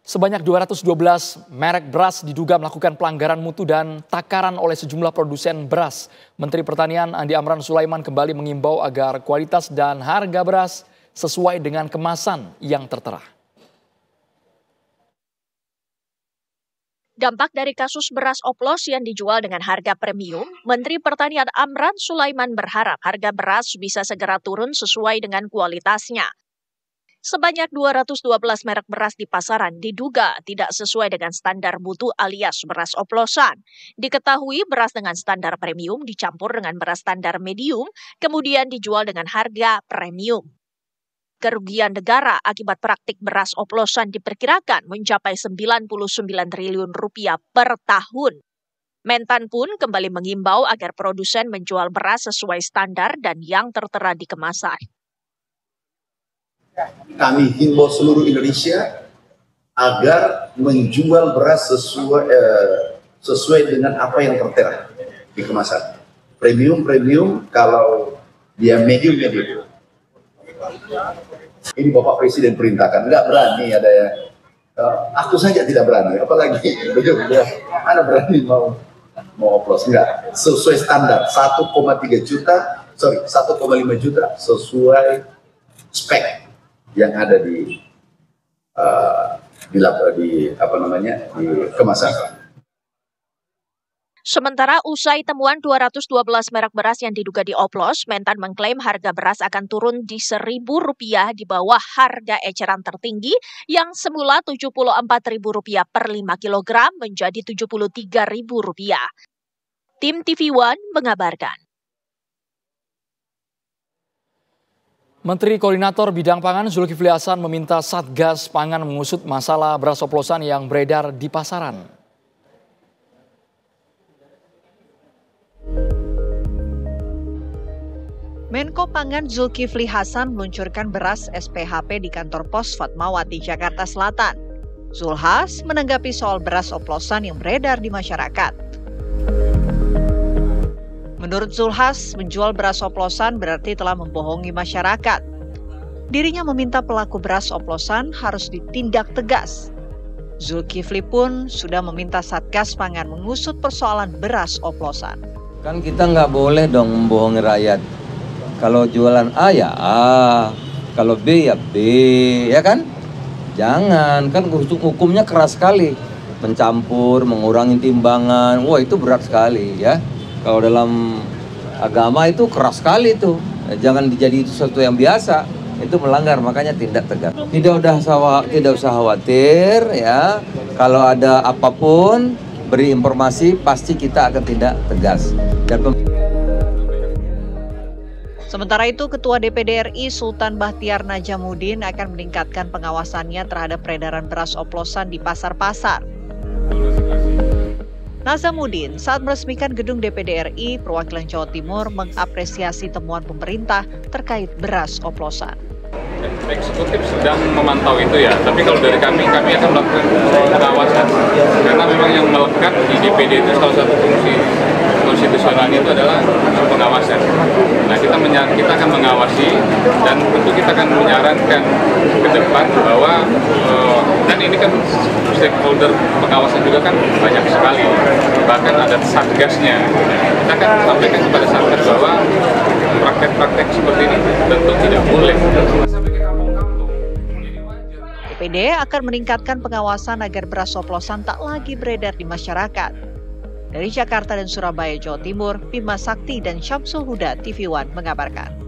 Sebanyak 212 merek beras diduga melakukan pelanggaran mutu dan takaran oleh sejumlah produsen beras. Menteri Pertanian Andi Amran Sulaiman kembali mengimbau agar kualitas dan harga beras sesuai dengan kemasan yang tertera. Dampak dari kasus beras oplos yang dijual dengan harga premium, Menteri Pertanian Amran Sulaiman berharap harga beras bisa segera turun sesuai dengan kualitasnya. Sebanyak 212 merek beras di pasaran diduga tidak sesuai dengan standar mutu alias beras oplosan. Diketahui beras dengan standar premium dicampur dengan beras standar medium, kemudian dijual dengan harga premium. Kerugian negara akibat praktik beras oplosan diperkirakan mencapai 99 triliun rupiah per tahun. Mentan pun kembali mengimbau agar produsen menjual beras sesuai standar dan yang tertera di kemasan. Kami himbau seluruh Indonesia agar menjual beras sesuai dengan apa yang tertera di kemasan. Premium, kalau dia medium. Ini Bapak Presiden perintahkan, nggak berani ada yang, aku saja tidak berani, apalagi mana berani mau oplos, nggak sesuai standar 1,5 juta sesuai spek yang ada di kemasan. Sementara usai temuan 212 merek beras yang diduga dioplos, Mentan mengklaim harga beras akan turun di Rp1.000 di bawah harga eceran tertinggi yang semula Rp74.000 per 5 kg menjadi Rp73.000. Tim TV One mengabarkan. Menteri Koordinator Bidang Pangan Zulkifli Hasan meminta Satgas Pangan mengusut masalah beras oplosan yang beredar di pasaran. Menko Pangan Zulkifli Hasan meluncurkan beras SPHP di kantor pos Fatmawati, Jakarta Selatan. Zulhas menanggapi soal beras oplosan yang beredar di masyarakat. Menurut Zulhas, menjual beras oplosan berarti telah membohongi masyarakat. Dirinya meminta pelaku beras oplosan harus ditindak tegas. Zulkifli pun sudah meminta Satgas Pangan mengusut persoalan beras oplosan. Kan kita nggak boleh dong membohongi rakyat. Kalau jualan A ya A, kalau B ya B, ya kan? Jangan, kan hukumnya keras sekali. Mencampur, mengurangi timbangan, wah itu berat sekali ya. Kalau dalam agama itu keras sekali itu, jangan dijadi sesuatu yang biasa, itu melanggar, makanya tindak tegas. Tidak usah khawatir ya, kalau ada apapun beri informasi pasti kita akan tindak tegas. Sementara itu, Ketua DPD RI Sultan Bahtiar Najamuddin akan meningkatkan pengawasannya terhadap peredaran beras oplosan di pasar-pasar. Najamuddin saat meresmikan gedung DPD RI Perwakilan Jawa Timur mengapresiasi temuan pemerintah terkait beras oplosan. Eksekutif sedang memantau itu ya, tapi kalau dari kami akan melakukan pengawasan karena memang yang melekat di DPD itu salah satu fungsi konstitusionalnya itu adalah pengawasan. Nah kita akan mengawasi dan tentu kita akan menyarankan ke depan bahwa kan ini kan stakeholder pengawasan juga kan banyak sekali, bahkan ada satgasnya. Kita akan sampaikan kepada satgas bahwa praktek-praktek seperti ini tentu tidak boleh. DPD akan meningkatkan pengawasan agar beras oplosan tak lagi beredar di masyarakat. Dari Jakarta dan Surabaya, Jawa Timur, Bima Sakti dan Syamsul Huda TV One mengabarkan.